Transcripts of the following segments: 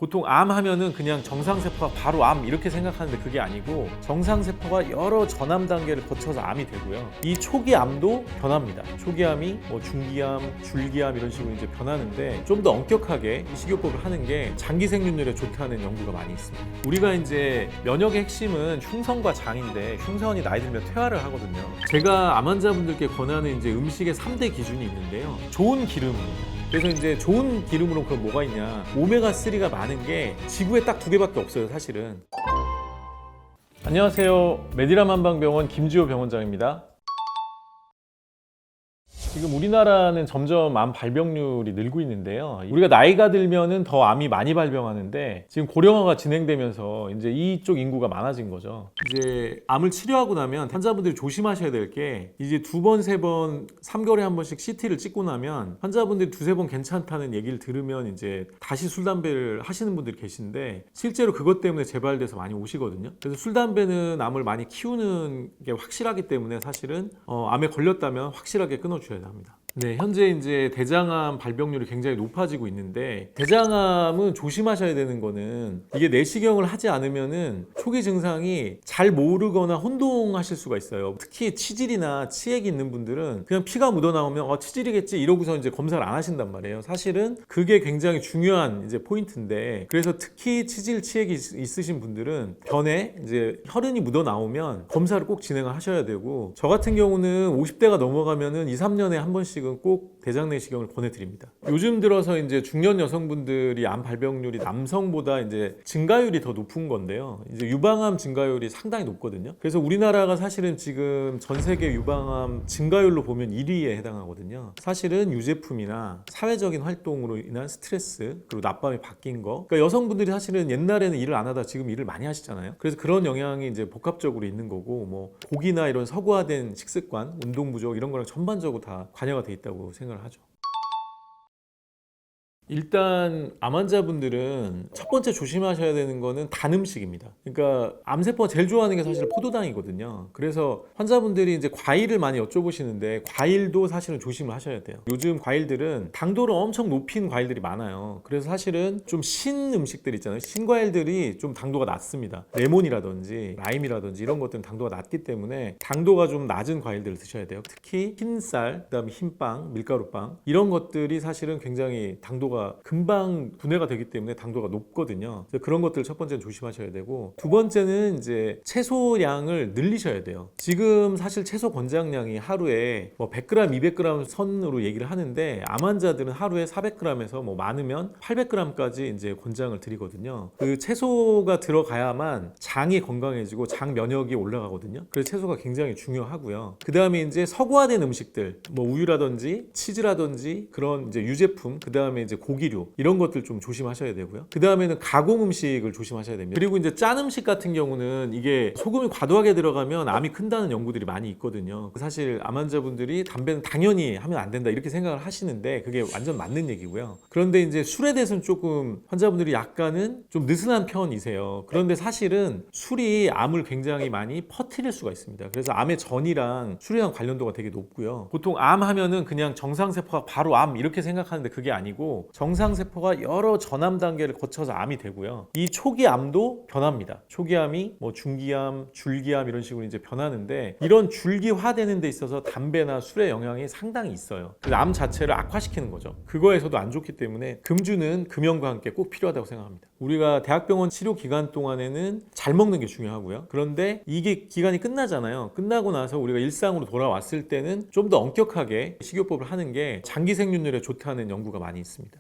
보통 암 하면은 그냥 정상세포가 바로 암 이렇게 생각하는데 그게 아니고 정상세포가 여러 전암 단계를 거쳐서 암이 되고요. 이 초기 암도 변합니다. 초기 암이 뭐 중기암, 줄기암 이런 식으로 이제 변하는데 좀 더 엄격하게 이 식이요법을 하는 게 장기 생존율에 좋다는 연구가 많이 있습니다. 우리가 이제 면역의 핵심은 흉선과 장인데 흉선이 나이 들면 퇴화를 하거든요. 제가 암 환자분들께 권하는 이제 음식의 3대 기준이 있는데요. 좋은 기름입니다. 그래서 이제 좋은 기름으로 그럼 뭐가 있냐, 오메가3가 많은 게 지구에 딱 2개밖에 없어요, 사실은. 안녕하세요, 메디람 한방병원 김지호 병원장입니다. 지금 우리나라는 점점 암 발병률이 늘고 있는데요. 우리가 나이가 들면은 더 암이 많이 발병하는데 지금 고령화가 진행되면서 이제 이쪽 인구가 많아진 거죠. 이제 암을 치료하고 나면 환자분들이 조심하셔야 될 게 이제 2번, 3번, 3개월에 한 번씩 CT를 찍고 나면 환자분들이 2-3번 괜찮다는 얘기를 들으면 이제 다시 술, 담배를 하시는 분들이 계신데 실제로 그것 때문에 재발돼서 많이 오시거든요. 그래서 술, 담배는 암을 많이 키우는 게 확실하기 때문에 사실은 암에 걸렸다면 확실하게 끊어줘야 합니다. 네, 현재 이제 대장암 발병률이 굉장히 높아지고 있는데 대장암은 조심하셔야 되는 거는 이게 내시경을 하지 않으면은 초기 증상이 잘 모르거나 혼동하실 수가 있어요. 특히 치질이나 치액이 있는 분들은 그냥 피가 묻어 나오면 치질이겠지 이러고서 이제 검사를 안 하신단 말이에요. 사실은 그게 굉장히 중요한 이제 포인트인데 그래서 특히 치질, 치액이 있으신 분들은 변에 이제 혈흔이 묻어 나오면 검사를 꼭 진행을 하셔야 되고 저 같은 경우는 50대가 넘어가면은 2-3년에 한 번씩은 꼭 대장 내시경을 권해드립니다. 요즘 들어서 이제 중년 여성분들이 암 발병률이 남성보다 이제 증가율이 더 높은 건데요. 이제 유방암 증가율이 상당히 높거든요. 그래서 우리나라가 사실은 지금 전 세계 유방암 증가율로 보면 1위에 해당하거든요. 사실은 유제품이나 사회적인 활동으로 인한 스트레스 그리고 낮밤이 바뀐 거. 그러니까 여성분들이 사실은 옛날에는 일을 안 하다 지금 일을 많이 하시잖아요. 그래서 그런 영향이 이제 복합적으로 있는 거고 뭐 고기나 이런 서구화된 식습관, 운동 부족 이런 거랑 전반적으로 다 관여가 돼 있다고 생각을 하죠. 일단 암 환자분들은 첫 번째 조심하셔야 되는 거는 단 음식입니다. 그러니까 암세포가 제일 좋아하는 게 사실 포도당이거든요. 그래서 환자분들이 이제 과일을 많이 여쭤보시는데 과일도 사실은 조심을 하셔야 돼요. 요즘 과일들은 당도를 엄청 높인 과일들이 많아요. 그래서 사실은 좀 신 음식들 있잖아요. 신과일들이 좀 당도가 낮습니다. 레몬이라든지 라임이라든지 이런 것들은 당도가 낮기 때문에 당도가 좀 낮은 과일들을 드셔야 돼요. 특히 흰쌀, 그다음에 흰빵, 밀가루빵 이런 것들이 사실은 굉장히 당도가 금방 분해가 되기 때문에 당도가 높거든요. 그래서 그런 것들 첫 번째는 조심하셔야 되고 두 번째는 이제 채소량을 늘리셔야 돼요. 지금 사실 채소 권장량이 하루에 뭐 100g, 200g 선으로 얘기를 하는데 암 환자들은 하루에 400g에서 뭐 많으면 800g까지 이제 권장을 드리거든요. 그 채소가 들어가야만 장이 건강해지고 장 면역이 올라가거든요. 그래서 채소가 굉장히 중요하고요. 그 다음에 이제 서구화된 음식들, 뭐 우유라든지 치즈라든지 그런 이제 유제품, 그 다음에 이제 고기류 이런 것들 좀 조심하셔야 되고요. 그 다음에는 가공 음식을 조심하셔야 됩니다. 그리고 이제 짠 음식 같은 경우는 이게 소금이 과도하게 들어가면 암이 큰다는 연구들이 많이 있거든요. 사실 암 환자분들이 담배는 당연히 하면 안 된다 이렇게 생각을 하시는데 그게 완전 맞는 얘기고요. 그런데 이제 술에 대해서는 조금 환자분들이 약간은 좀 느슨한 편이세요. 그런데 사실은 술이 암을 굉장히 많이 퍼뜨릴 수가 있습니다. 그래서 암의 전이랑 술이랑 관련도가 되게 높고요. 보통 암 하면은 그냥 정상세포가 바로 암 이렇게 생각하는데 그게 아니고 정상세포가 여러 전암 단계를 거쳐서 암이 되고요. 이 초기 암도 변합니다. 초기 암이 뭐 중기암, 줄기암 이런 식으로 이제 변하는데 이런 줄기화되는 데 있어서 담배나 술의 영향이 상당히 있어요. 그래서 암 자체를 악화시키는 거죠. 그거에서도 안 좋기 때문에 금주는 금연과 함께 꼭 필요하다고 생각합니다. 우리가 대학병원 치료 기간 동안에는 잘 먹는 게 중요하고요. 그런데 이게 기간이 끝나잖아요. 끝나고 나서 우리가 일상으로 돌아왔을 때는 좀 더 엄격하게 식이요법을 하는 게 장기 생존율에 좋다는 연구가 많이 있습니다.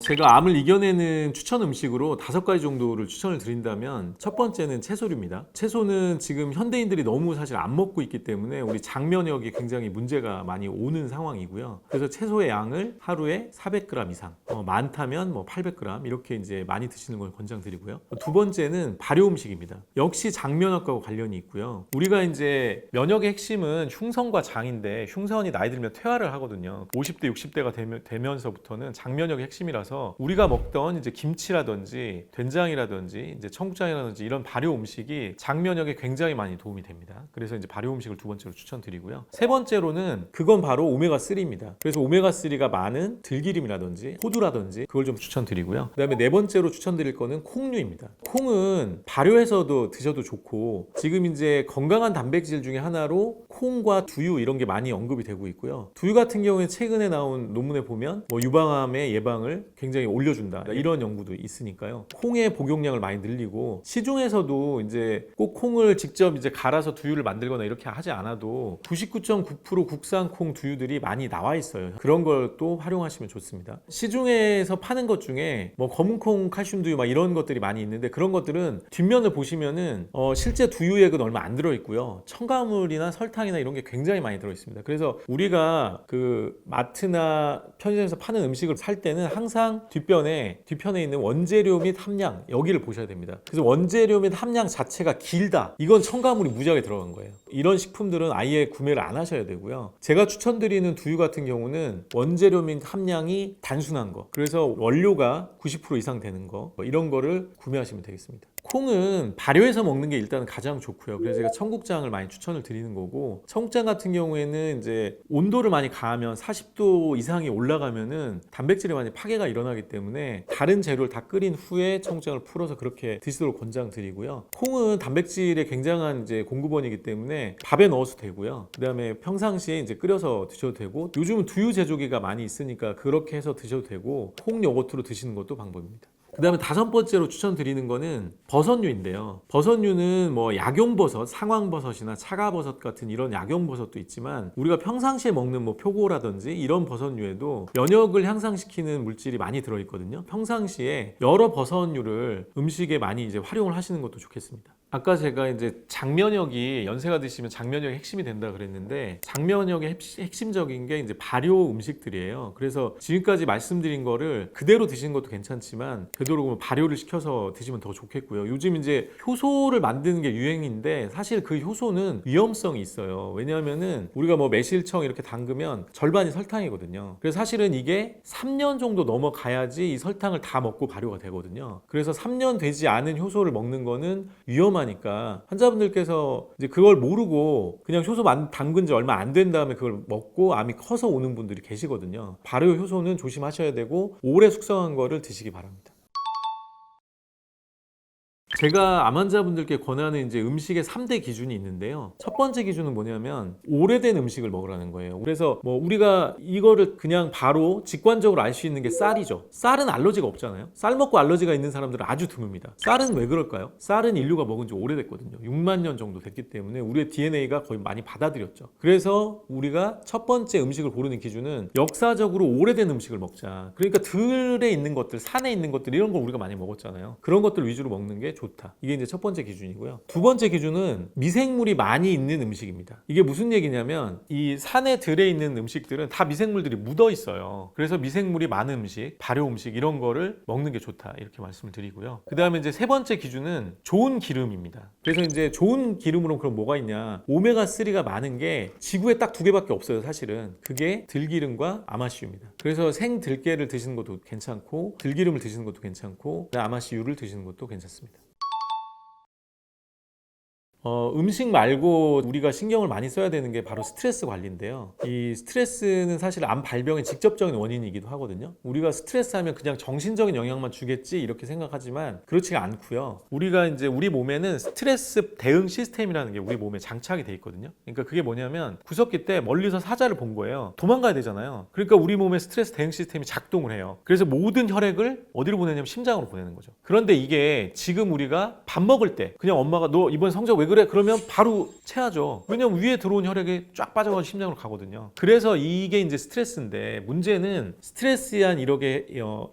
제가 암을 이겨내는 추천 음식으로 5가지 정도를 추천을 드린다면 첫 번째는 채소류입니다. 채소는 지금 현대인들이 너무 사실 안 먹고 있기 때문에 우리 장 면역이 굉장히 문제가 많이 오는 상황이고요. 그래서 채소의 양을 하루에 400g 이상, 많다면 뭐 800g 이렇게 이제 많이 드시는 걸 권장드리고요. 두 번째는 발효 음식입니다. 역시 장 면역과 관련이 있고요. 우리가 이제 면역의 핵심은 흉선과 장인데 흉선이 나이 들면 퇴화를 하거든요. 50대, 60대가 되면서부터는 장 면역의 핵심이라서 따라서 우리가 먹던 이제 김치라든지 된장이라든지 이제 청국장이라든지 이런 발효 음식이 장 면역에 굉장히 많이 도움이 됩니다. 그래서 이제 발효 음식을 두 번째로 추천드리고요. 세 번째로는 그건 바로 오메가3입니다. 그래서 오메가3가 많은 들기름이라든지 호두라든지 그걸 좀 추천드리고요. 그다음에 네 번째로 추천드릴 거는 콩류입니다. 콩은 발효해서도 드셔도 좋고 지금 이제 건강한 단백질 중에 하나로 콩과 두유 이런 게 많이 언급이 되고 있고요. 두유 같은 경우에 최근에 나온 논문에 보면 뭐 유방암의 예방을 굉장히 올려준다 이런 연구도 있으니까요. 콩의 복용량을 많이 늘리고 시중에서도 이제 꼭 콩을 직접 이제 갈아서 두유를 만들거나 이렇게 하지 않아도 99.9% 국산 콩 두유들이 많이 나와 있어요. 그런 걸 또 활용하시면 좋습니다. 시중에서 파는 것 중에 뭐 검은콩 칼슘 두유 막 이런 것들이 많이 있는데 그런 것들은 뒷면을 보시면은 실제 두유액은 얼마 안 들어 있고요. 첨가물이나 설탕이나 이런 게 굉장히 많이 들어 있습니다. 그래서 우리가 그 마트나 편의점에서 파는 음식을 살 때는 항상 뒷편에 있는 원재료 및 함량 여기를 보셔야 됩니다. 그래서 원재료 및 함량 자체가 길다. 이건 첨가물이 무지하게 들어간 거예요. 이런 식품들은 아예 구매를 안 하셔야 되고요. 제가 추천드리는 두유 같은 경우는 원재료 및 함량이 단순한 거. 그래서 원료가 90% 이상 되는 거. 이런 거를 구매하시면 되겠습니다. 콩은 발효해서 먹는 게 일단은 가장 좋고요. 그래서 제가 청국장을 많이 추천을 드리는 거고, 청국장 같은 경우에는 이제 온도를 많이 가하면 40도 이상이 올라가면은 단백질에 많이 파괴가 일어나기 때문에 다른 재료를 다 끓인 후에 청국장을 풀어서 그렇게 드시도록 권장드리고요. 콩은 단백질의 굉장한 이제 공급원이기 때문에 밥에 넣어서 되고요. 그다음에 평상시에 이제 끓여서 드셔도 되고, 요즘은 두유 제조기가 많이 있으니까 그렇게 해서 드셔도 되고, 콩 요거트로 드시는 것도 방법입니다. 그 다음에 다섯 번째로 추천드리는 거는 버섯류인데요. 버섯류는 뭐 약용버섯, 상황버섯이나 차가버섯 같은 이런 약용버섯도 있지만 우리가 평상시에 먹는 뭐 표고라든지 이런 버섯류에도 면역을 향상시키는 물질이 많이 들어있거든요. 평상시에 여러 버섯류를 음식에 많이 이제 활용을 하시는 것도 좋겠습니다. 아까 제가 이제 장면역이 연세가 드시면 장면역이 핵심이 된다 그랬는데, 장면역의 핵심적인 게 이제 발효 음식들이에요. 그래서 지금까지 말씀드린 거를 그대로 드시는 것도 괜찮지만 되도록이면 발효를 시켜서 드시면 더 좋겠고요. 요즘 이제 효소를 만드는 게 유행인데 사실 그 효소는 위험성이 있어요. 왜냐하면은 우리가 뭐 매실청 이렇게 담그면 절반이 설탕이거든요. 그래서 사실은 이게 3년 정도 넘어가야지 이 설탕을 다 먹고 발효가 되거든요. 그래서 3년 되지 않은 효소를 먹는 거는 위험하니까 환자분들께서 이제 그걸 모르고 그냥 효소 담근 지 얼마 안 된 다음에 그걸 먹고 암이 커서 오는 분들이 계시거든요. 발효 효소는 조심하셔야 되고 오래 숙성한 거를 드시기 바랍니다. 제가 암 환자분들께 권하는 이제 음식의 3대 기준이 있는데요. 첫 번째 기준은 뭐냐면 오래된 음식을 먹으라는 거예요. 그래서 뭐 우리가 이거를 그냥 바로 직관적으로 알 수 있는 게 쌀이죠. 쌀은 알러지가 없잖아요. 쌀 먹고 알러지가 있는 사람들은 아주 드뭅니다. 쌀은 왜 그럴까요? 쌀은 인류가 먹은 지 오래됐거든요. 6만 년 정도 됐기 때문에 우리의 DNA가 거의 많이 받아들였죠. 그래서 우리가 첫 번째 음식을 고르는 기준은 역사적으로 오래된 음식을 먹자. 그러니까 들에 있는 것들, 산에 있는 것들 이런 걸 우리가 많이 먹었잖아요. 그런 것들 위주로 먹는 게 좋다. 이게 이제 첫 번째 기준이고요. 두 번째 기준은 미생물이 많이 있는 음식입니다. 이게 무슨 얘기냐면 이 산에 들에 있는 음식들은 다 미생물들이 묻어 있어요. 그래서 미생물이 많은 음식, 발효 음식 이런 거를 먹는 게 좋다. 이렇게 말씀을 드리고요. 그 다음에 이제 세 번째 기준은 좋은 기름입니다. 그래서 이제 좋은 기름으로 그럼 뭐가 있냐? 오메가3가 많은 게 지구에 딱 두 개밖에 없어요, 사실은. 그게 들기름과 아마씨유입니다. 그래서 생 들깨를 드시는 것도 괜찮고 들기름을 드시는 것도 괜찮고 아마씨유를 드시는 것도 괜찮습니다. 음식 말고 우리가 신경을 많이 써야 되는 게 바로 스트레스 관리인데요. 이 스트레스는 사실 암 발병의 직접적인 원인이기도 하거든요. 우리가 스트레스 하면 그냥 정신적인 영향만 주겠지 이렇게 생각하지만 그렇지가 않고요. 우리가 이제 우리 몸에는 스트레스 대응 시스템이라는 게 우리 몸에 장착이 돼 있거든요. 그러니까 그게 뭐냐면 구석기 때 멀리서 사자를 본 거예요. 도망가야 되잖아요. 그러니까 우리 몸의 스트레스 대응 시스템이 작동을 해요. 그래서 모든 혈액을 어디로 보내냐면 심장으로 보내는 거죠. 그런데 이게 지금 우리가 밥 먹을 때 그냥 엄마가 너 이번 성적 왜 그래? 그러면 바로 체하죠. 왜냐면 위에 들어온 혈액이 쫙 빠져가지고 심장으로 가거든요. 그래서 이게 이제 스트레스인데, 문제는 스트레스에 한 이렇게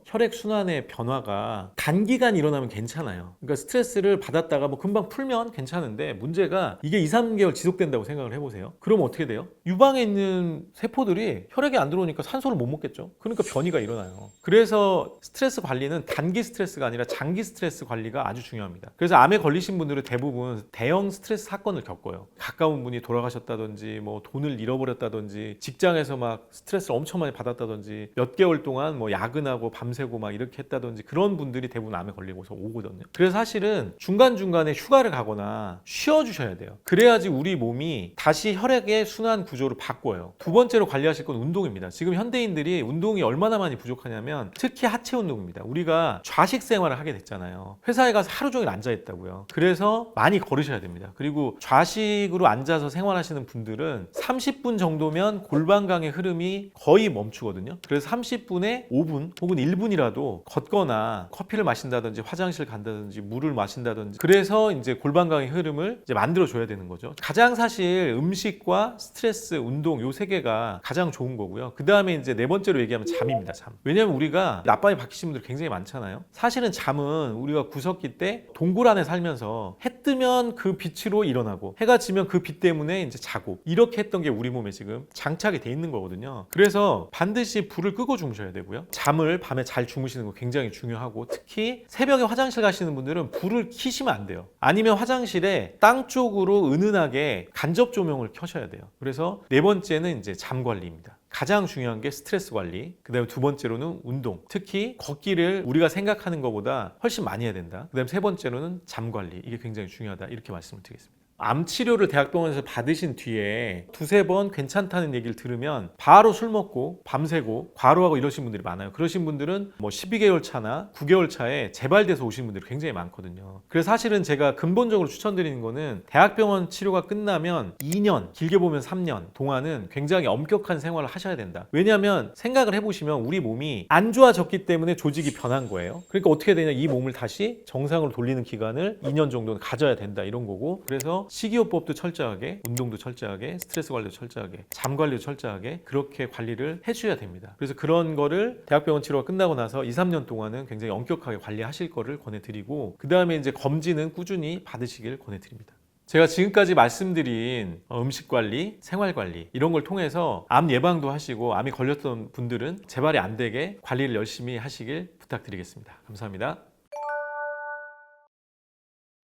혈액 순환의 변화가 단기간 일어나면 괜찮아요. 그러니까 스트레스를 받았다가 뭐 금방 풀면 괜찮은데, 문제가 이게 2, 3개월 지속된다고 생각을 해보세요. 그럼 어떻게 돼요? 유방에 있는 세포들이 혈액이 안 들어오니까 산소를 못 먹겠죠. 그러니까 변이가 일어나요. 그래서 스트레스 관리는 단기 스트레스가 아니라 장기 스트레스 관리가 아주 중요합니다. 그래서 암에 걸리신 분들은 대부분 대형 스트레스 사건을 겪어요. 가까운 분이 돌아가셨다든지 뭐 돈을 잃어버렸다든지 직장에서 막 스트레스를 엄청 많이 받았다든지 몇 개월 동안 뭐 야근하고 밤새고 막 이렇게 했다든지 그런 분들이 대부분 암에 걸리고서 오거든요. 그래서 사실은 중간중간에 휴가를 가거나 쉬어주셔야 돼요. 그래야지 우리 몸이 다시 혈액의 순환 구조를 바꿔요. 두 번째로 관리하실 건 운동입니다. 지금 현대인들이 운동이 얼마나 많이 부족하냐면 특히 하체 운동입니다. 우리가 좌식 생활을 하게 됐잖아요. 회사에 가서 하루 종일 앉아 있다고요. 그래서 많이 걸으셔야 됩니다. 그리고 좌식으로 앉아서 생활하시는 분들은 30분 정도면 골반강의 흐름이 거의 멈추거든요. 그래서 30분에 5분 혹은 1분이라도 걷거나 커피를 마신다든지 화장실 간다든지 물을 마신다든지 그래서 이제 골반강의 흐름을 이제 만들어 줘야 되는 거죠. 가장 사실 음식과 스트레스, 운동 요 세 개가 가장 좋은 거고요. 그 다음에 이제 네 번째로 얘기하면 잠입니다. 잠. 왜냐면 우리가 낮밤에 박히신 분들 굉장히 많잖아요. 사실은 잠은 우리가 구석기 때 동굴 안에 살면서 해 뜨면 그 빛으로 일어나고 해가 지면 그 빛 때문에 이제 자고 이렇게 했던 게 우리 몸에 지금 장착이 돼 있는 거거든요. 그래서 반드시 불을 끄고 주무셔야 되고요. 잠을 밤에 잘 주무시는 거 굉장히 중요하고 특히 새벽에 화장실 가시는 분들은 불을 켜시면 안 돼요. 아니면 화장실에 땅 쪽으로 은은하게 간접 조명을 켜셔야 돼요. 그래서 네 번째는 이제 잠 관리입니다. 가장 중요한 게 스트레스 관리, 그 다음에 두 번째로는 운동, 특히 걷기를 우리가 생각하는 것보다 훨씬 많이 해야 된다. 그 다음에 세 번째로는 잠 관리, 이게 굉장히 중요하다 이렇게 말씀을 드리겠습니다. 암 치료를 대학병원에서 받으신 뒤에 두세 번 괜찮다는 얘기를 들으면 바로 술 먹고 밤새고 과로하고 이러신 분들이 많아요. 그러신 분들은 뭐 12개월 차나 9개월 차에 재발돼서 오신 분들이 굉장히 많거든요. 그래서 사실은 제가 근본적으로 추천드리는 거는 대학병원 치료가 끝나면 2년, 길게 보면 3년 동안은 굉장히 엄격한 생활을 하셔야 된다. 왜냐하면 생각을 해보시면 우리 몸이 안 좋아졌기 때문에 조직이 변한 거예요. 그러니까 어떻게 되냐, 이 몸을 다시 정상으로 돌리는 기간을 2년 정도는 가져야 된다 이런 거고, 그래서 식이요법도 철저하게, 운동도 철저하게, 스트레스 관리도 철저하게, 잠 관리도 철저하게 그렇게 관리를 해주셔야 됩니다. 그래서 그런 거를 대학병원 치료가 끝나고 나서 2, 3년 동안은 굉장히 엄격하게 관리하실 거를 권해드리고, 그 다음에 이제 검진은 꾸준히 받으시길 권해드립니다. 제가 지금까지 말씀드린 음식 관리, 생활 관리 이런 걸 통해서 암 예방도 하시고 암이 걸렸던 분들은 재발이 안 되게 관리를 열심히 하시길 부탁드리겠습니다. 감사합니다.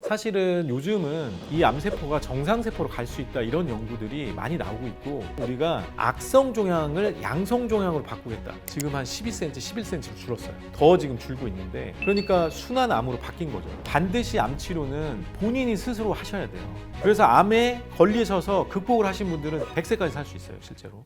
사실은 요즘은 이 암세포가 정상세포로 갈 수 있다 이런 연구들이 많이 나오고 있고, 우리가 악성 종양을 양성 종양으로 바꾸겠다. 지금 한 12cm, 11cm로 줄었어요. 더 지금 줄고 있는데, 그러니까 순한 암으로 바뀐 거죠. 반드시 암 치료는 본인이 스스로 하셔야 돼요. 그래서 암에 걸리셔서 극복을 하신 분들은 100세까지 살 수 있어요, 실제로.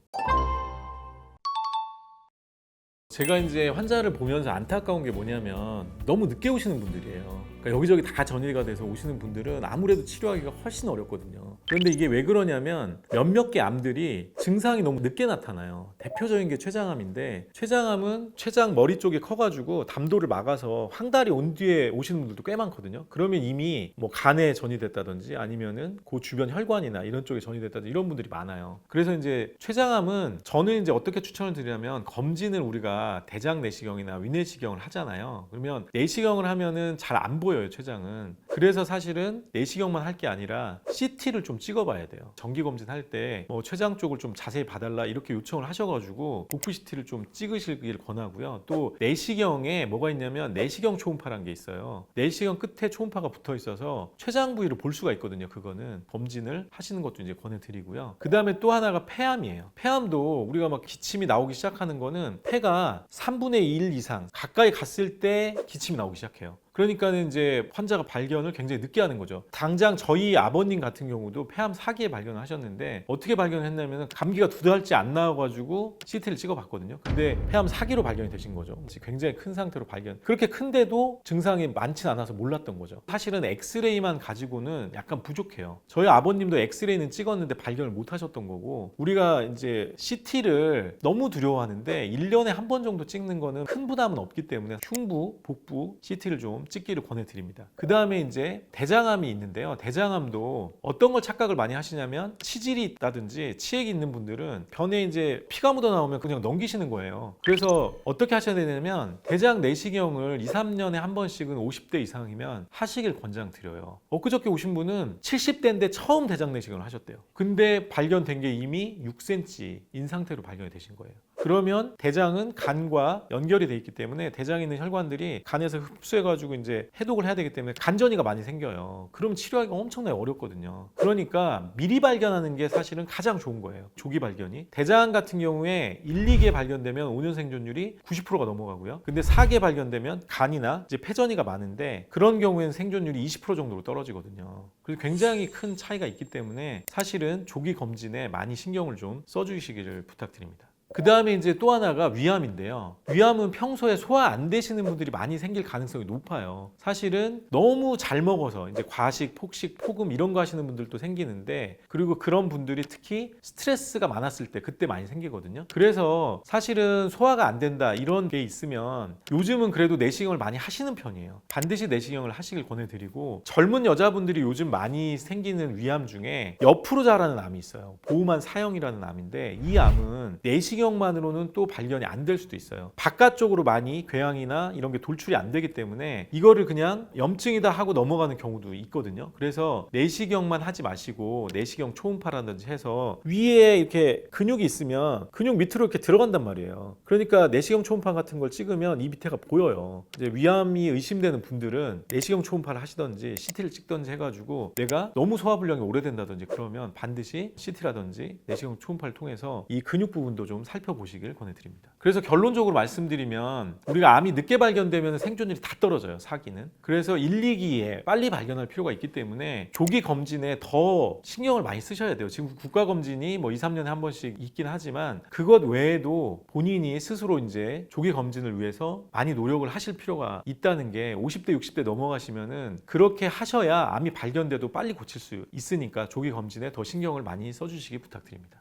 제가 이제 환자를 보면서 안타까운 게 뭐냐면 너무 늦게 오시는 분들이에요. 그러니까 여기저기 다 전이가 돼서 오시는 분들은 아무래도 치료하기가 훨씬 어렵거든요. 그런데 이게 왜 그러냐면 몇몇 개 암들이 증상이 너무 늦게 나타나요. 대표적인 게 췌장암인데, 췌장암은 췌장 머리 쪽이 커가지고 담도를 막아서 황달이 온 뒤에 오시는 분들도 꽤 많거든요. 그러면 이미 뭐 간에 전이됐다든지 아니면은 그 주변 혈관이나 이런 쪽에 전이됐다든지 이런 분들이 많아요. 그래서 이제 췌장암은 저는 이제 어떻게 추천을 드리냐면, 검진을 우리가 대장 내시경이나 위내시경을 하잖아요. 그러면 내시경을 하면은 잘 안 보여요, 췌장은. 그래서 사실은 내시경만 할 게 아니라 CT를 좀 찍어봐야 돼요. 정기검진 할 때 뭐 췌장 쪽을 좀 자세히 봐달라 이렇게 요청을 하셔가지고 복부 CT를 좀 찍으시길 권하고요. 또 내시경에 뭐가 있냐면 내시경 초음파라는 게 있어요. 내시경 끝에 초음파가 붙어 있어서 췌장 부위를 볼 수가 있거든요. 그거는 검진을 하시는 것도 이제 권해드리고요. 그 다음에 또 하나가 폐암이에요. 폐암도 우리가 막 기침이 나오기 시작하는 거는 폐가 3분의 1 이상 가까이 갔을 때 기침이 나오기 시작해요. 그러니까는 이제 환자가 발견을 굉장히 늦게 하는 거죠. 당장 저희 아버님 같은 경우도 폐암 4기에 발견을 하셨는데, 어떻게 발견했냐면 감기가 2달째 안 나와가지고 CT를 찍어봤거든요. 근데 폐암 4기로 발견이 되신 거죠. 굉장히 큰 상태로 발견. 그렇게 큰데도 증상이 많진 않아서 몰랐던 거죠. 사실은 엑스레이만 가지고는 약간 부족해요. 저희 아버님도 엑스레이는 찍었는데 발견을 못 하셨던 거고, 우리가 이제 CT를 너무 두려워하는데 1년에 한 번 정도 찍는 거는 큰 부담은 없기 때문에 흉부, 복부 CT를 좀 찍기를 권해드립니다. 그 다음에 이제 대장암이 있는데요. 대장암도 어떤 걸 착각을 많이 하시냐면, 치질이 있다든지 치액이 있는 분들은 변에 이제 피가 묻어 나오면 그냥 넘기시는 거예요. 그래서 어떻게 하셔야 되냐면, 대장 내시경을 2, 3년에 한 번씩은 50대 이상이면 하시길 권장드려요. 엊그저께 오신 분은 70대인데 처음 대장 내시경을 하셨대요. 근데 발견된 게 이미 6cm인 상태로 발견이 되신 거예요. 그러면 대장은 간과 연결이 돼 있기 때문에 대장에 있는 혈관들이 간에서 흡수해가지고 이제 해독을 해야 되기 때문에 간전이가 많이 생겨요. 그럼 치료하기가 엄청나게 어렵거든요. 그러니까 미리 발견하는 게 사실은 가장 좋은 거예요. 조기 발견이. 대장 같은 경우에 1, 2개 발견되면 5년 생존율이 90%가 넘어가고요. 근데 4개 발견되면 간이나 이제 폐전이가 많은데 그런 경우에는 생존율이 20% 정도로 떨어지거든요. 그래서 굉장히 큰 차이가 있기 때문에 사실은 조기 검진에 많이 신경을 좀 써주시기를 부탁드립니다. 그 다음에 이제 또 하나가 위암인데요. 위암은 평소에 소화 안 되시는 분들이 많이 생길 가능성이 높아요. 사실은 너무 잘 먹어서 이제 과식, 폭식, 폭음 이런 거 하시는 분들도 생기는데, 그리고 그런 분들이 특히 스트레스가 많았을 때 그때 많이 생기거든요. 그래서 사실은 소화가 안 된다 이런 게 있으면 요즘은 그래도 내시경을 많이 하시는 편이에요. 반드시 내시경을 하시길 권해드리고, 젊은 여자분들이 요즘 많이 생기는 위암 중에 옆으로 자라는 암이 있어요. 보우만 사형이라는 암인데, 이 암은 내시경만으로는 또 발견이 안 될 수도 있어요. 바깥쪽으로 많이 궤양이나 이런 게 돌출이 안 되기 때문에 이거를 그냥 염증이다 하고 넘어가는 경우도 있거든요. 그래서 내시경만 하지 마시고 내시경 초음파라든지 해서 위에 이렇게 근육이 있으면 근육 밑으로 이렇게 들어간단 말이에요. 그러니까 내시경 초음파 같은 걸 찍으면 이 밑에가 보여요. 이제 위암이 의심되는 분들은 내시경 초음파를 하시던지 CT를 찍던지 해가지고 내가 너무 소화불량이 오래된다든지 그러면 반드시 CT라든지 내시경 초음파를 통해서 이 근육 부분도 좀 살펴보시길 권해드립니다. 그래서 결론적으로 말씀드리면 우리가 암이 늦게 발견되면 생존율이 다 떨어져요. 사기는. 그래서 1, 2기에 빨리 발견할 필요가 있기 때문에 조기 검진에 더 신경을 많이 쓰셔야 돼요. 지금 국가검진이 뭐 2, 3년에 한 번씩 있긴 하지만 그것 외에도 본인이 스스로 이제 조기 검진을 위해서 많이 노력을 하실 필요가 있다는 게, 50대, 60대 넘어가시면은 그렇게 하셔야 암이 발견돼도 빨리 고칠 수 있으니까 조기 검진에 더 신경을 많이 써주시기 부탁드립니다.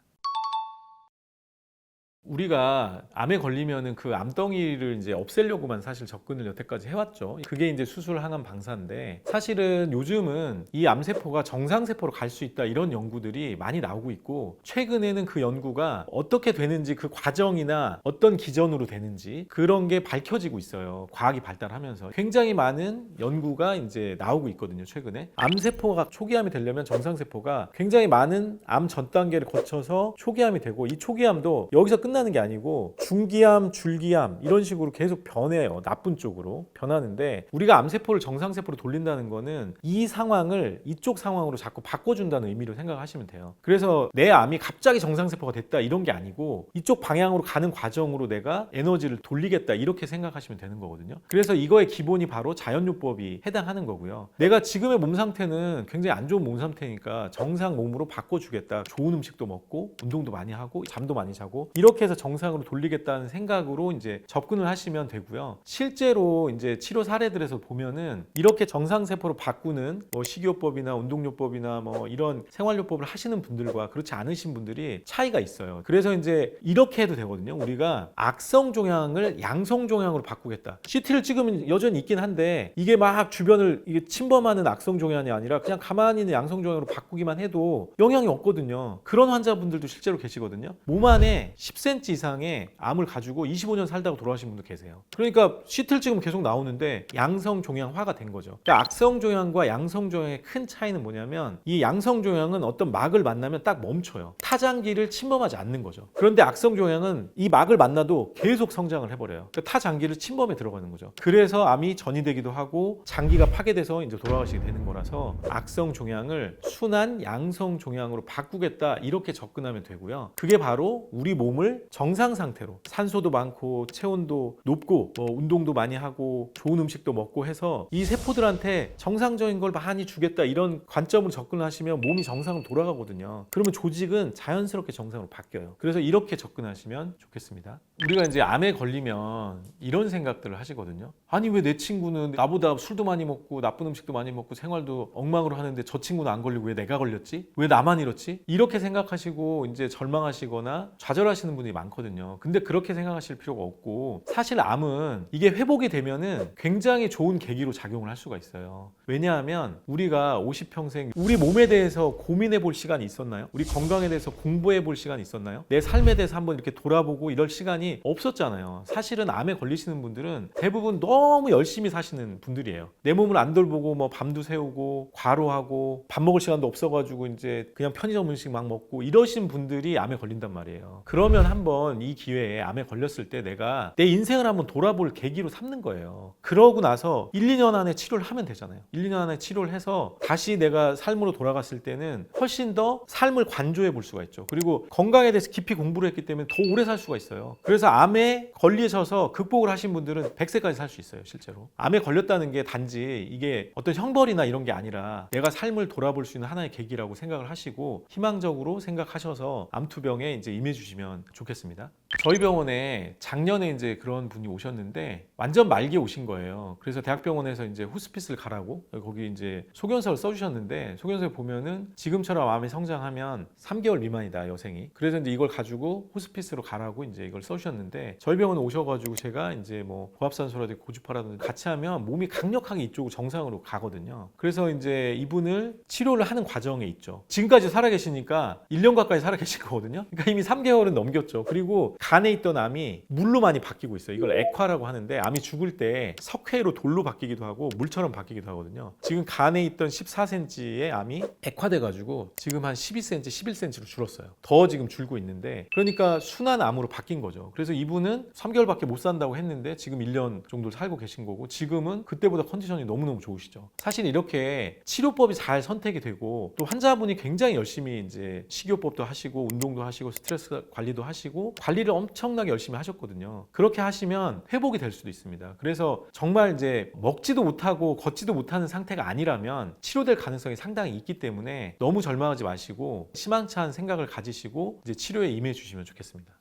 우리가 암에 걸리면은 그 암덩이를 이제 없애려고만 사실 접근을 여태까지 해왔죠. 그게 이제 수술 항암 방사인데, 사실은 요즘은 이 암세포가 정상세포로 갈 수 있다 이런 연구들이 많이 나오고 있고, 최근에는 그 연구가 어떻게 되는지, 그 과정이나 어떤 기전으로 되는지 그런 게 밝혀지고 있어요. 과학이 발달하면서 굉장히 많은 연구가 이제 나오고 있거든요. 최근에 암세포가 초기암이 되려면 정상세포가 굉장히 많은 암 전 단계를 거쳐서 초기암이 되고, 이 초기암도 여기서 끝나는 게 아니고 중기암, 줄기암 이런 식으로 계속 변해요. 나쁜 쪽으로 변하는데, 우리가 암세포를 정상세포로 돌린다는 거는 이 상황을 이쪽 상황으로 자꾸 바꿔준다는 의미로 생각하시면 돼요. 그래서 내 암이 갑자기 정상세포가 됐다 이런 게 아니고 이쪽 방향으로 가는 과정으로 내가 에너지를 돌리겠다 이렇게 생각하시면 되는 거거든요. 그래서 이거의 기본이 바로 자연요법이 해당하는 거고요. 내가 지금의 몸 상태는 굉장히 안 좋은 몸 상태니까 정상 몸으로 바꿔주겠다. 좋은 음식도 먹고 운동도 많이 하고 잠도 많이 자고 이렇게 해서 정상으로 돌리겠다는 생각으로 이제 접근을 하시면 되고요. 실제로 이제 치료 사례들에서 보면은 이렇게 정상세포로 바꾸는 뭐 식이요법이나 운동요법이나 뭐 이런 생활요법을 하시는 분들과 그렇지 않으신 분들이 차이가 있어요. 그래서 이제 이렇게 해도 되거든요. 우리가 악성 종양을 양성 종양으로 바꾸겠다. CT를 찍으면 여전히 있긴 한데 이게 막 주변을 이게 침범하는 악성 종양이 아니라 그냥 가만히 있는 양성 종양으로 바꾸기만 해도 영향이 없거든요. 그런 환자분들도 실제로 계시거든요. 몸 안에 10cm 이상의 암을 가지고 25년 살다가 돌아가신 분도 계세요. 그러니까 CT를 찍으면 계속 나오는데 양성 종양화가 된 거죠. 그러니까 악성 종양과 양성 종양의 큰 차이는 뭐냐면, 이 양성 종양은 어떤 막을 만나면 딱 멈춰요. 타장기를 침범하지 않는 거죠. 그런데 악성 종양은 이 막을 만나도 계속 성장을 해버려요. 그러니까 타장기를 침범해 들어가는 거죠. 그래서 암이 전이되기도 하고 장기가 파괴돼서 이제 돌아가시게 되는 거라서, 악성 종양을 순한 양성 종양으로 바꾸겠다 이렇게 접근하면 되고요. 그게 바로 우리 몸을 정상 상태로, 산소도 많고 체온도 높고 뭐 운동도 많이 하고 좋은 음식도 먹고 해서 이 세포들한테 정상적인 걸 많이 주겠다 이런 관점으로 접근을 하시면 몸이 정상으로 돌아가거든요. 그러면 조직은 자연스럽게 정상으로 바뀌어요. 그래서 이렇게 접근하시면 좋겠습니다. 우리가 이제 암에 걸리면 이런 생각들을 하시거든요. 아니 왜 내 친구는 나보다 술도 많이 먹고 나쁜 음식도 많이 먹고 생활도 엉망으로 하는데 저 친구는 안 걸리고 왜 내가 걸렸지? 왜 나만 이렇지? 이렇게 생각하시고 이제 절망하시거나 좌절하시는 분들이 많거든요. 근데 그렇게 생각하실 필요가 없고, 사실 암은 이게 회복이 되면은 굉장히 좋은 계기로 작용을 할 수가 있어요. 왜냐하면 우리가 50평생 우리 몸에 대해서 고민해 볼 시간이 있었나요? 우리 건강에 대해서 공부해 볼 시간이 있었나요? 내 삶에 대해서 한번 이렇게 돌아보고 이럴 시간이 없었잖아요. 사실은 암에 걸리시는 분들은 대부분 너무 열심히 사시는 분들이에요. 내 몸을 안 돌보고 뭐 밤도 새우고 과로하고 밥 먹을 시간도 없어가지고 이제 그냥 편의점 음식 막 먹고 이러신 분들이 암에 걸린단 말이에요. 그러면 한 한번 이 기회에 암에 걸렸을 때 내가 내 인생을 한번 돌아볼 계기로 삼는 거예요. 그러고 나서 1, 2년 안에 치료를 하면 되잖아요. 1, 2년 안에 치료를 해서 다시 내가 삶으로 돌아갔을 때는 훨씬 더 삶을 관조해 볼 수가 있죠. 그리고 건강에 대해서 깊이 공부를 했기 때문에 더 오래 살 수가 있어요. 그래서 암에 걸리셔서 극복을 하신 분들은 100세까지 살 수 있어요, 실제로. 암에 걸렸다는 게 단지 이게 어떤 형벌이나 이런 게 아니라 내가 삶을 돌아볼 수 있는 하나의 계기라고 생각을 하시고 희망적으로 생각하셔서 암투병에 이제 임해주시면 좋겠습니다. 저희 병원에 작년에 이제 그런 분이 오셨는데 완전 말기에 오신 거예요. 그래서 대학병원에서 이제 호스피스를 가라고 거기 이제 소견서를 써주셨는데 소견서에 보면은 지금처럼 암이 성장하면 3개월 미만이다, 여생이. 그래서 이제 이걸 가지고 호스피스로 가라고 이제 이걸 써주셨는데 저희 병원에 오셔가지고 제가 이제 뭐 고압산소라든지 고주파라든지 같이 하면 몸이 강력하게 이쪽으로 정상으로 가거든요. 그래서 이제 이분을 치료를 하는 과정에 있죠. 지금까지 살아계시니까 1년 가까이 살아계신 거거든요. 그러니까 이미 3개월은 넘겼죠. 그리고 간에 있던 암이 물로 많이 바뀌고 있어요. 이걸 액화라고 하는데 암이 죽을 때 석회로 돌로 바뀌기도 하고 물처럼 바뀌기도 하거든요. 지금 간에 있던 14cm의 암이 액화돼가지고 지금 한 12cm, 11cm로 줄었어요. 더 지금 줄고 있는데 그러니까 순한 암으로 바뀐 거죠. 그래서 이분은 3개월밖에 못 산다고 했는데 지금 1년 정도 살고 계신 거고 지금은 그때보다 컨디션이 너무너무 좋으시죠. 사실 이렇게 치료법이 잘 선택이 되고 또 환자분이 굉장히 열심히 이제 식이요법도 하시고 운동도 하시고 스트레스 관리도 하시고 관리를 엄청나게 열심히 하셨거든요. 그렇게 하시면 회복이 될 수도 있습니다. 그래서 정말 이제 먹지도 못하고 걷지도 못하는 상태가 아니라면 치료될 가능성이 상당히 있기 때문에 너무 절망하지 마시고 희망찬 생각을 가지시고 이제 치료에 임해 주시면 좋겠습니다.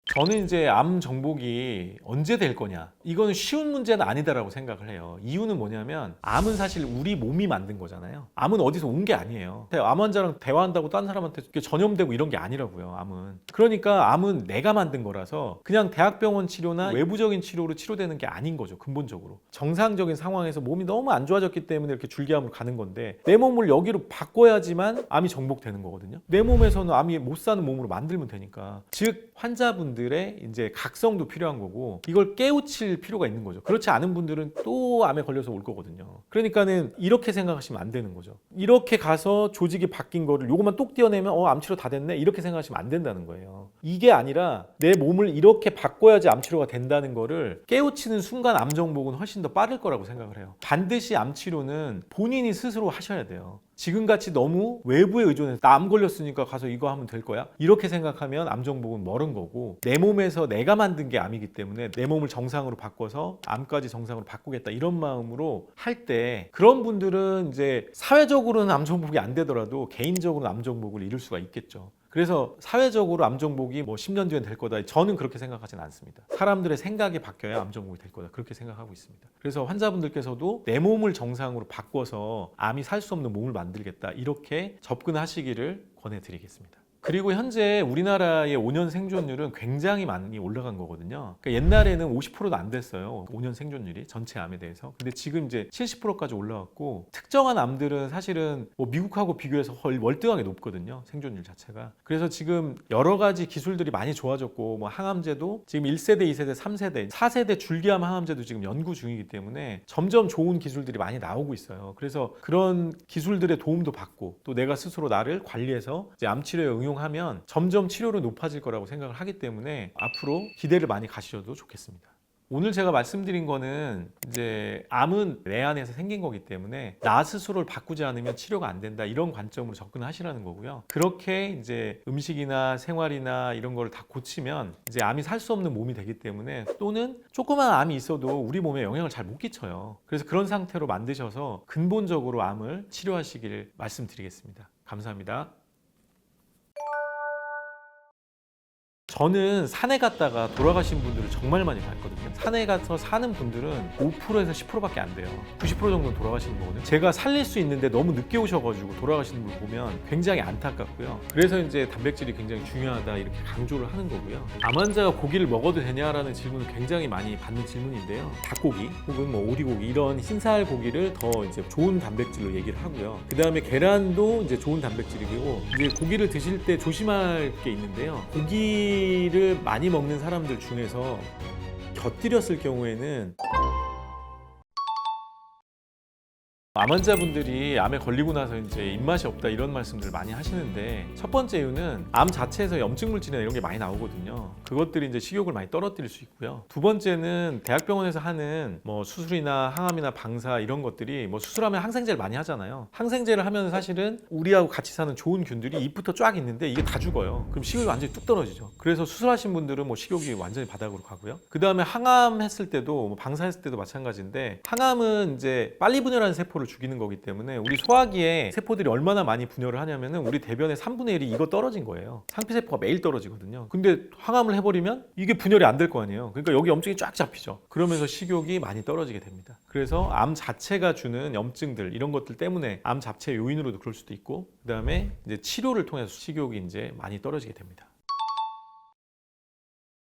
저는 이제 암 정복이 언제 될 거냐, 이거는 쉬운 문제는 아니다라고 생각을 해요. 이유는 뭐냐면 암은 사실 우리 몸이 만든 거잖아요. 암은 어디서 온 게 아니에요. 암 환자랑 대화한다고 딴 사람한테 전염되고 이런 게 아니라고요, 암은. 그러니까 암은 내가 만든 거라서 그냥 대학병원 치료나 외부적인 치료로 치료되는 게 아닌 거죠, 근본적으로. 정상적인 상황에서 몸이 너무 안 좋아졌기 때문에 이렇게 줄기암으로 가는 건데 내 몸을 여기로 바꿔야지만 암이 정복되는 거거든요. 내 몸에서는 암이 못 사는 몸으로 만들면 되니까. 즉 환자분들의 이제 각성도 필요한 거고 이걸 깨우칠 필요가 있는 거죠. 그렇지 않은 분들은 또 암에 걸려서 올 거거든요. 그러니까는 이렇게 생각하시면 안 되는 거죠. 이렇게 가서 조직이 바뀐 거를 요것만 똑 떼어내면 암치료 다 됐네, 이렇게 생각하시면 안 된다는 거예요. 이게 아니라 내 몸을 이렇게 바꿔야지 암치료가 된다는 거를 깨우치는 순간 암 정복은 훨씬 더 빠를 거라고 생각을 해요. 반드시 암치료는 본인이 스스로 하셔야 돼요. 지금같이 너무 외부에 의존해서 나 암 걸렸으니까 가서 이거 하면 될 거야, 이렇게 생각하면 암 정복은 멀은 거고, 내 몸에서 내가 만든 게 암이기 때문에 내 몸을 정상으로 바꿔서 암까지 정상으로 바꾸겠다 이런 마음으로 할 때 그런 분들은 이제 사회적으로는 암 정복이 안 되더라도 개인적으로는 암 정복을 이룰 수가 있겠죠. 그래서 사회적으로 암 정복이 뭐 10년 뒤엔 될 거다, 저는 그렇게 생각하지는 않습니다. 사람들의 생각이 바뀌어야 암 정복이 될 거다, 그렇게 생각하고 있습니다. 그래서 환자분들께서도 내 몸을 정상으로 바꿔서 암이 살 수 없는 몸을 만들겠다, 이렇게 접근하시기를 권해드리겠습니다. 그리고 현재 우리나라의 5년 생존율은 굉장히 많이 올라간 거거든요. 그러니까 옛날에는 50%도 안 됐어요, 5년 생존율이 전체 암에 대해서. 근데 지금 이제 70%까지 올라왔고, 특정한 암들은 사실은 뭐 미국하고 비교해서 월등하게 높거든요, 생존율 자체가. 그래서 지금 여러 가지 기술들이 많이 좋아졌고, 뭐 항암제도 지금 1세대, 2세대, 3세대, 4세대 줄기암 항암제도 지금 연구 중이기 때문에 점점 좋은 기술들이 많이 나오고 있어요. 그래서 그런 기술들의 도움도 받고 또 내가 스스로 나를 관리해서 이제 암 치료에 하면 점점 치료로 높아질 거라고 생각을 하기 때문에 앞으로 기대를 많이 가셔도 좋겠습니다. 오늘 제가 말씀드린 거는 이제 암은 내 안에서 생긴 거기 때문에 나 스스로를 바꾸지 않으면 치료가 안 된다, 이런 관점으로 접근하시라는 거고요. 그렇게 이제 음식이나 생활이나 이런 걸 다 고치면 이제 암이 살 수 없는 몸이 되기 때문에, 또는 조그만 암이 있어도 우리 몸에 영향을 잘 못 끼쳐요. 그래서 그런 상태로 만드셔서 근본적으로 암을 치료하시길 말씀드리겠습니다. 감사합니다. 저는 산에 갔다가 돌아가신 분들을 정말 많이 봤거든요. 산에 가서 사는 분들은 5%에서 10%밖에 안 돼요. 90% 정도는 돌아가시는 거거든요. 제가 살릴 수 있는데 너무 늦게 오셔가지고 돌아가시는 분 보면 굉장히 안타깝고요. 그래서 이제 단백질이 굉장히 중요하다, 이렇게 강조를 하는 거고요. 암 환자가 고기를 먹어도 되냐라는 질문을 굉장히 많이 받는 질문인데요. 닭고기 혹은 뭐 오리고기, 이런 흰살 고기를 더 이제 좋은 단백질로 얘기를 하고요. 그 다음에 계란도 이제 좋은 단백질이고, 이제 고기를 드실 때 조심할 게 있는데요. 고기를 많이 먹는 사람들 중에서 곁들였을 경우에는 암 환자분들이 암에 걸리고 나서 이제 입맛이 없다 이런 말씀들을 많이 하시는데, 첫 번째 이유는 암 자체에서 염증 물질이나 이런 게 많이 나오거든요. 그것들이 이제 식욕을 많이 떨어뜨릴 수 있고요. 두 번째는 대학병원에서 하는 뭐 수술이나 항암이나 방사 이런 것들이, 뭐 수술하면 항생제를 많이 하잖아요. 항생제를 하면 사실은 우리하고 같이 사는 좋은 균들이 입부터 쫙 있는데 이게 다 죽어요. 그럼 식욕이 완전히 뚝 떨어지죠. 그래서 수술하신 분들은 뭐 식욕이 완전히 바닥으로 가고요. 그 다음에 항암 했을 때도, 뭐 방사했을 때도 마찬가지인데, 항암은 이제 빨리 분열하는 세포를 죽이는 거기 때문에 우리 소화기에 세포들이 얼마나 많이 분열을 하냐면은 우리 대변의 3분의 1이 이거 떨어진 거예요. 상피세포가 매일 떨어지거든요. 근데 항암을 해버리면 이게 분열이 안 될 거 아니에요. 그러니까 여기 염증이 쫙 잡히죠. 그러면서 식욕이 많이 떨어지게 됩니다. 그래서 암 자체가 주는 염증들 이런 것들 때문에 암 자체 요인으로도 그럴 수도 있고, 그 다음에 이제 치료를 통해서 식욕이 이제 많이 떨어지게 됩니다.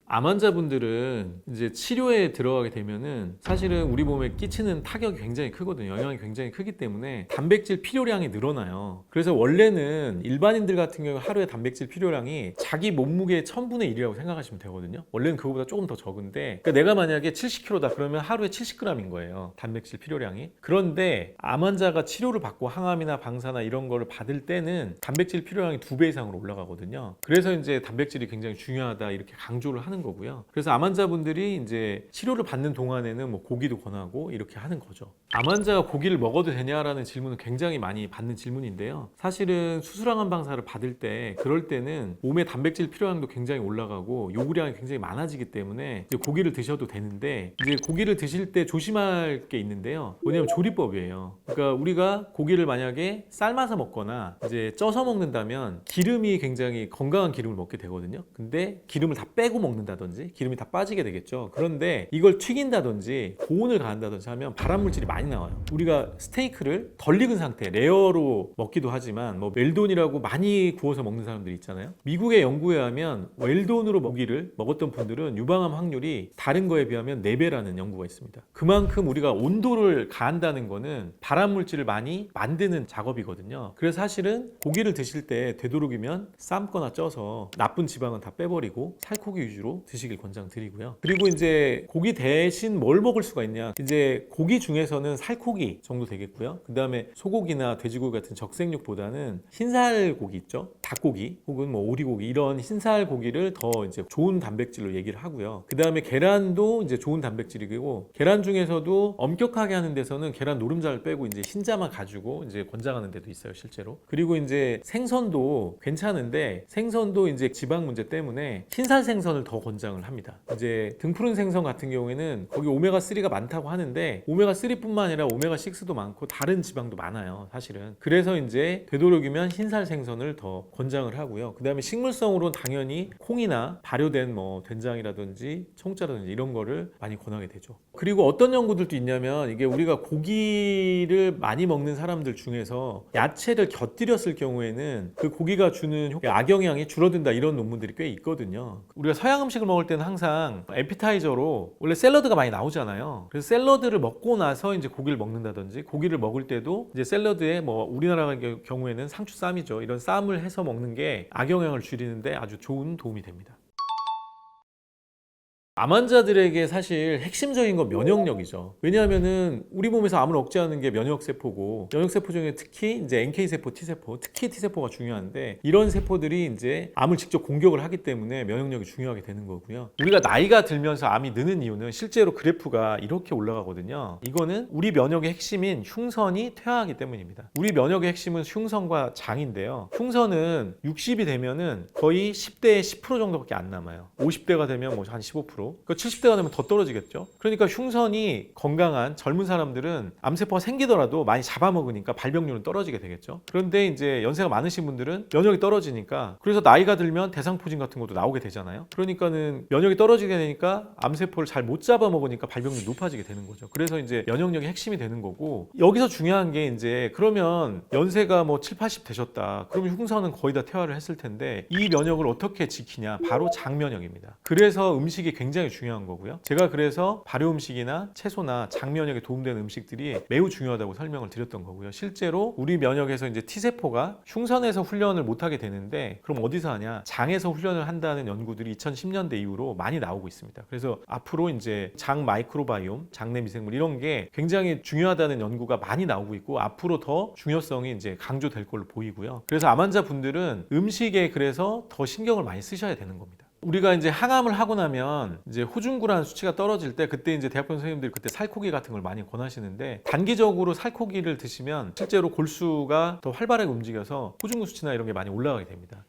암 환자분들은 이제 치료에 들어가게 되면은 사실은 우리 몸에 끼치는 타격이 굉장히 크거든요. 영향이 굉장히 크기 때문에 단백질 필요량이 늘어나요. 그래서 원래는 일반인들 같은 경우 하루에 단백질 필요량이 자기 몸무게의 1000분의 1이라고 생각하시면 되거든요. 원래는 그거보다 조금 더 적은데, 그러니까 내가 만약에 70kg다 그러면 하루에 70g인 거예요. 단백질 필요량이. 그런데 암 환자가 치료를 받고 항암이나 방사나 이런 거를 받을 때는 단백질 필요량이 2배 이상으로 올라가거든요. 그래서 이제 단백질이 굉장히 중요하다 이렇게 강조를 하는 거고요. 그래서 암 환자분들이 이제 치료를 받는 동안에는 뭐 고기도 권하고 이렇게 하는 거죠. 암 환자가 고기를 먹어도 되냐라는 질문은 굉장히 많이 받는 질문인데요. 사실은 수술항암 방사를 받을 때, 그럴 때는 몸에 단백질 필요량도 굉장히 올라가고 요구량이 굉장히 많아지기 때문에 이제 고기를 드셔도 되는데, 이제 고기를 드실 때 조심할 게 있는데요. 뭐냐면 조리법이에요. 그러니까 우리가 고기를 만약에 삶아서 먹거나 이제 쪄서 먹는다면 기름이 굉장히 건강한 기름을 먹게 되거든요. 근데 기름을 다 빼고 먹는다든지 기름이 다 빠지게 되겠죠. 그런데 이걸 튀긴다든지 고온을 가한다든지 하면 발암물질이 많이 나와요. 우리가 스테이크를 덜 익은 상태, 레어로 먹기도 하지만 뭐 웰던이라고 많이 구워서 먹는 사람들이 있잖아요. 미국의 연구에 하면 웰던으로 고기를 먹었던 분들은 유방암 확률이 다른 거에 비하면 4배라는 연구가 있습니다. 그만큼 우리가 온도를 가한다는 거는 발암물질을 많이 만드는 작업이거든요. 그래서 사실은 고기를 드실 때 되도록이면 삶거나 쪄서 나쁜 지방은 다 빼버리고 살코기 위주로 드시길 권장드리고요. 그리고 이제 고기 대신 뭘 먹을 수가 있냐, 이제 고기 중에서는 살코기 정도 되겠고요. 그 다음에 소고기나 돼지고기 같은 적색육보다는 흰살고기 있죠, 닭고기 혹은 뭐 오리고기, 이런 흰살 고기를 더 이제 좋은 단백질로 얘기를 하고요. 그 다음에 계란도 이제 좋은 단백질이고, 계란 중에서도 엄격하게 하는 데서는 계란 노른자를 빼고 이제 흰자만 가지고 이제 권장하는 데도 있어요, 실제로. 그리고 이제 생선도 괜찮은데, 생선도 이제 지방 문제 때문에 흰살 생선을 더 권장을 합니다. 이제 등푸른 생선 같은 경우에는 거기 오메가3가 많다고 하는데, 오메가3뿐만 아니라 오메가6도 많고 다른 지방도 많아요, 사실은. 그래서 이제 되도록이면 흰살 생선을 더 권장을 하고요. 그 다음에 식물성으로 당연히 콩이나 발효된 뭐 된장이라든지 청자라든지 이런 거를 많이 권하게 되죠. 그리고 어떤 연구들도 있냐면, 이게 우리가 고기를 많이 먹는 사람들 중에서 야채를 곁들였을 경우에는 그 고기가 주는 악영향이 줄어든다 이런 논문들이 꽤 있거든요. 우리가 서양 음식을 먹을 때는 항상 에피타이저로 원래 샐러드가 많이 나오잖아요. 그래서 샐러드를 먹고 나서 이제 고기를 먹는다든지, 고기를 먹을 때도 이제 샐러드에 뭐 우리나라 경우에는 상추쌈이죠, 이런 쌈을 해서 먹는 게 악영향을 줄이는데 아주 좋은 도움이 됩니다. 암 환자들에게 사실 핵심적인 건 면역력이죠. 왜냐하면은 우리 몸에서 암을 억제하는 게 면역세포고, 면역세포 중에 특히 이제 NK세포, T세포, 특히 T세포가 중요한데, 이런 세포들이 이제 암을 직접 공격을 하기 때문에 면역력이 중요하게 되는 거고요. 우리가 나이가 들면서 암이 느는 이유는 실제로 그래프가 이렇게 올라가거든요. 이거는 우리 면역의 핵심인 흉선이 퇴화하기 때문입니다. 우리 면역의 핵심은 흉선과 장인데요. 흉선은 60이 되면은 거의 10대의 10% 정도밖에 안 남아요. 50대가 되면 뭐 한 15%. 그러니까 70대가 되면 더 떨어지겠죠. 그러니까 흉선이 건강한 젊은 사람들은 암세포가 생기더라도 많이 잡아먹으니까 발병률은 떨어지게 되겠죠. 그런데 이제 연세가 많으신 분들은 면역이 떨어지니까, 그래서 나이가 들면 대상포진 같은 것도 나오게 되잖아요. 그러니까는 면역이 떨어지게 되니까 암세포를 잘 못 잡아먹으니까 발병률이 높아지게 되는 거죠. 그래서 이제 면역력이 핵심이 되는 거고, 여기서 중요한 게 이제 그러면 연세가 뭐 7, 80 되셨다. 그러면 흉선은 거의 다 퇴화를 했을 텐데, 이 면역을 어떻게 지키냐? 바로 장면역입니다. 그래서 음식이 굉장히 굉장히 중요한 거고요. 제가 그래서 발효 음식이나 채소나 장 면역에 도움되는 음식들이 매우 중요하다고 설명을 드렸던 거고요. 실제로 우리 면역에서 이제 T세포가 흉선에서 훈련을 못하게 되는데 그럼 어디서 하냐? 장에서 훈련을 한다는 연구들이 2010년대 이후로 많이 나오고 있습니다. 그래서 앞으로 이제 장 마이크로바이옴, 장내 미생물 이런 게 굉장히 중요하다는 연구가 많이 나오고 있고 앞으로 더 중요성이 이제 강조될 걸로 보이고요. 그래서 암 환자분들은 음식에 그래서 더 신경을 많이 쓰셔야 되는 겁니다. 우리가 이제 항암을 하고 나면 이제 호중구라는 수치가 떨어질 때 그때 이제 대학병원 선생님들이 그때 살코기 같은 걸 많이 권하시는데 단기적으로 살코기를 드시면 실제로 골수가 더 활발하게 움직여서 호중구 수치나 이런 게 많이 올라가게 됩니다.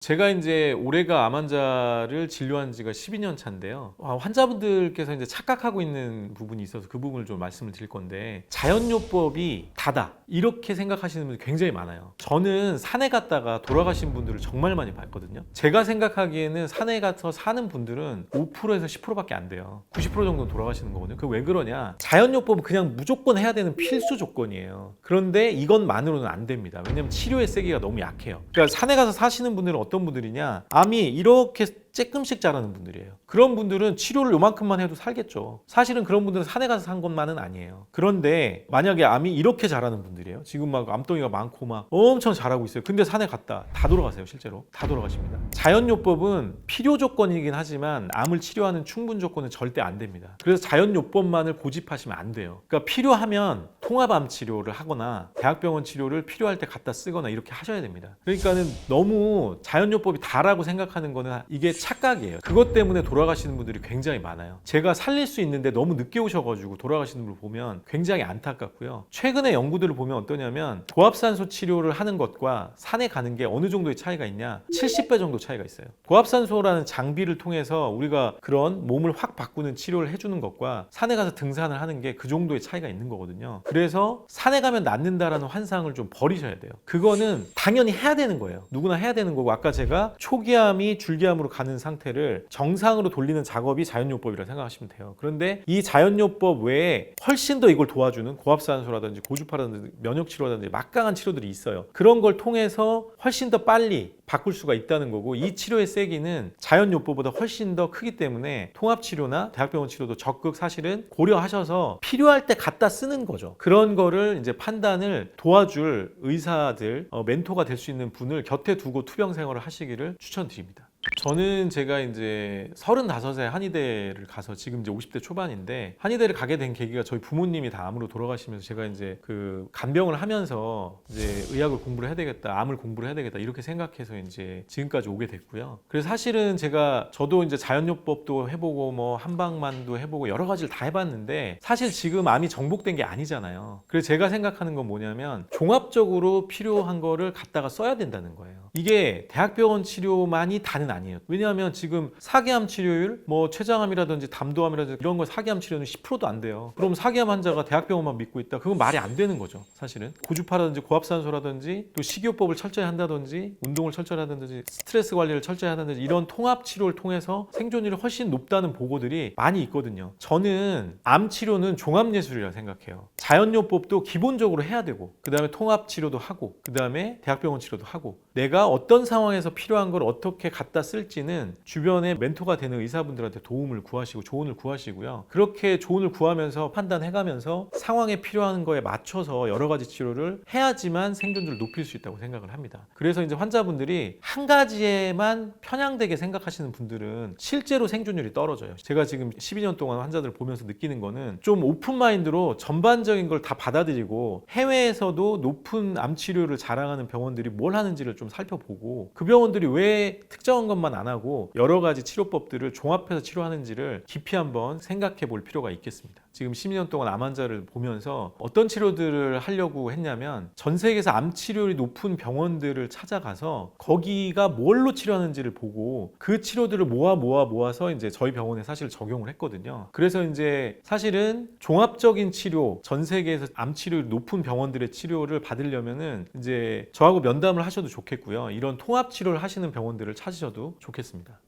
제가 이제 올해가 암 환자를 진료한 지가 12년 차인데요. 환자분들께서 이제 착각하고 있는 부분이 있어서 그 부분을 좀 말씀을 드릴 건데 자연요법이 다다 이렇게 생각하시는 분들이 굉장히 많아요. 저는 산에 갔다가 돌아가신 분들을 정말 많이 봤거든요. 제가 생각하기에는 산에 가서 사는 분들은 5%에서 10%밖에 안 돼요. 90% 정도는 돌아가시는 거거든요. 그 왜 그러냐? 자연요법은 그냥 무조건 해야 되는 필수 조건이에요. 그런데 이것만으로는 안 됩니다. 왜냐면 치료의 세기가 너무 약해요. 그러니까 산에 가서 사시는 분들은 어떤 분들이냐? 암이 이렇게 조금씩 자라는 분들이에요. 그런 분들은 치료를 요만큼만 해도 살겠죠. 사실은 그런 분들은 산에 가서 산 것만은 아니에요. 그런데 만약에 암이 이렇게 자라는 분들이에요. 지금 막 암덩이가 많고 막 엄청 자라고 있어요. 근데 산에 갔다 다 돌아가세요. 실제로 다 돌아가십니다. 자연요법은 필요 조건이긴 하지만 암을 치료하는 충분 조건은 절대 안 됩니다. 그래서 자연요법만을 고집하시면 안 돼요. 그러니까 필요하면 통합암 치료를 하거나 대학병원 치료를 필요할 때 갖다 쓰거나 이렇게 하셔야 됩니다. 그러니까는 너무 자연요법이 다라고 생각하는 거는 이게 착각이에요. 그것 때문에 돌아가시는 분들이 굉장히 많아요. 제가 살릴 수 있는데 너무 늦게 오셔가지고 돌아가시는 분을 보면 굉장히 안타깝고요. 최근에 연구들을 보면 어떠냐면 고압산소 치료를 하는 것과 산에 가는 게 어느 정도의 차이가 있냐? 70배 정도 차이가 있어요. 고압산소라는 장비를 통해서 우리가 그런 몸을 확 바꾸는 치료를 해주는 것과 산에 가서 등산을 하는 게 그 정도의 차이가 있는 거거든요. 그래서 산에 가면 낫는다라는 환상을 좀 버리셔야 돼요. 그거는 당연히 해야 되는 거예요. 누구나 해야 되는 거고 아까 제가 초기암이 줄기암으로 가는 상태를 정상으로 돌리는 작업이 자연요법이라고 생각하시면 돼요. 그런데 이 자연요법 외에 훨씬 더 이걸 도와주는 고압산소라든지 고주파라든지 면역치료라든지 막강한 치료들이 있어요. 그런 걸 통해서 훨씬 더 빨리 바꿀 수가 있다는 거고 이 치료의 세기는 자연요법보다 훨씬 더 크기 때문에 통합치료나 대학병원 치료도 적극 사실은 고려하셔서 필요할 때 갖다 쓰는 거죠. 그런 거를 이제 판단을 도와줄 의사들, 멘토가 될 수 있는 분을 곁에 두고 투병 생활을 하시기를 추천드립니다. 저는 제가 이제 35세 한의대를 가서 지금 이제 50대 초반인데 한의대를 가게 된 계기가 저희 부모님이 다 암으로 돌아가시면서 제가 이제 그 간병을 하면서 이제 의학을 공부를 해야 되겠다, 암을 공부를 해야 되겠다 이렇게 생각해서 이제 지금까지 오게 됐고요. 그래서 사실은 저도 이제 자연요법도 해보고 뭐 한방만도 해보고 여러 가지를 다 해봤는데 사실 지금 암이 정복된 게 아니잖아요. 그래서 제가 생각하는 건 뭐냐면 종합적으로 필요한 거를 갖다가 써야 된다는 거예요. 이게 대학병원 치료만이 다는 아니에요. 왜냐하면 지금 사기암 치료율, 뭐 췌장암이라든지 담도암이라든지 이런 거 사기암 치료는 10%도 안 돼요. 그럼 사기암 환자가 대학병원만 믿고 있다? 그건 말이 안 되는 거죠. 사실은 고주파라든지 고압산소라든지 또 식이요법을 철저히 한다든지 운동을 철저히 하든지 스트레스 관리를 철저히 하든지 이런 통합 치료를 통해서 생존율이 훨씬 높다는 보고들이 많이 있거든요. 저는 암 치료는 종합예술이라고 생각해요. 자연요법도 기본적으로 해야 되고 그 다음에 통합 치료도 하고 그 다음에 대학병원 치료도 하고 내가 어떤 상황에서 필요한 걸 어떻게 갖다 쓸지는 주변에 멘토가 되는 의사분들한테 도움을 구하시고 조언을 구하시고요. 그렇게 조언을 구하면서 판단해가면서 상황에 필요한 거에 맞춰서 여러 가지 치료를 해야지만 생존율을 높일 수 있다고 생각을 합니다. 그래서 이제 환자분들이 한 가지에만 편향되게 생각하시는 분들은 실제로 생존율이 떨어져요. 제가 지금 12년 동안 환자들 보면서 느끼는 거는 좀 오픈마인드로 전반적인 걸 다 받아들이고 해외에서도 높은 암 치료를 자랑하는 병원들이 뭘 하는지를 좀 살펴보고 그 병원들이 왜 특정한 것만 안 하고 여러 가지 치료법들을 종합해서 치료하는지를 깊이 한번 생각해 볼 필요가 있겠습니다. 지금 12년 동안 암 환자를 보면서 어떤 치료들을 하려고 했냐면 전 세계에서 암 치료율이 높은 병원들을 찾아가서 거기가 뭘로 치료하는지를 보고 그 치료들을 모아서 이제 저희 병원에 사실 적용을 했거든요. 그래서 이제 사실은 종합적인 치료, 전 세계에서 암 치료율이 높은 병원들의 치료를 받으려면은 이제 저하고 면담을 하셔도 좋겠고요. 이런 통합 치료를 하시는 병원들을 찾으셔도 좋겠습니다.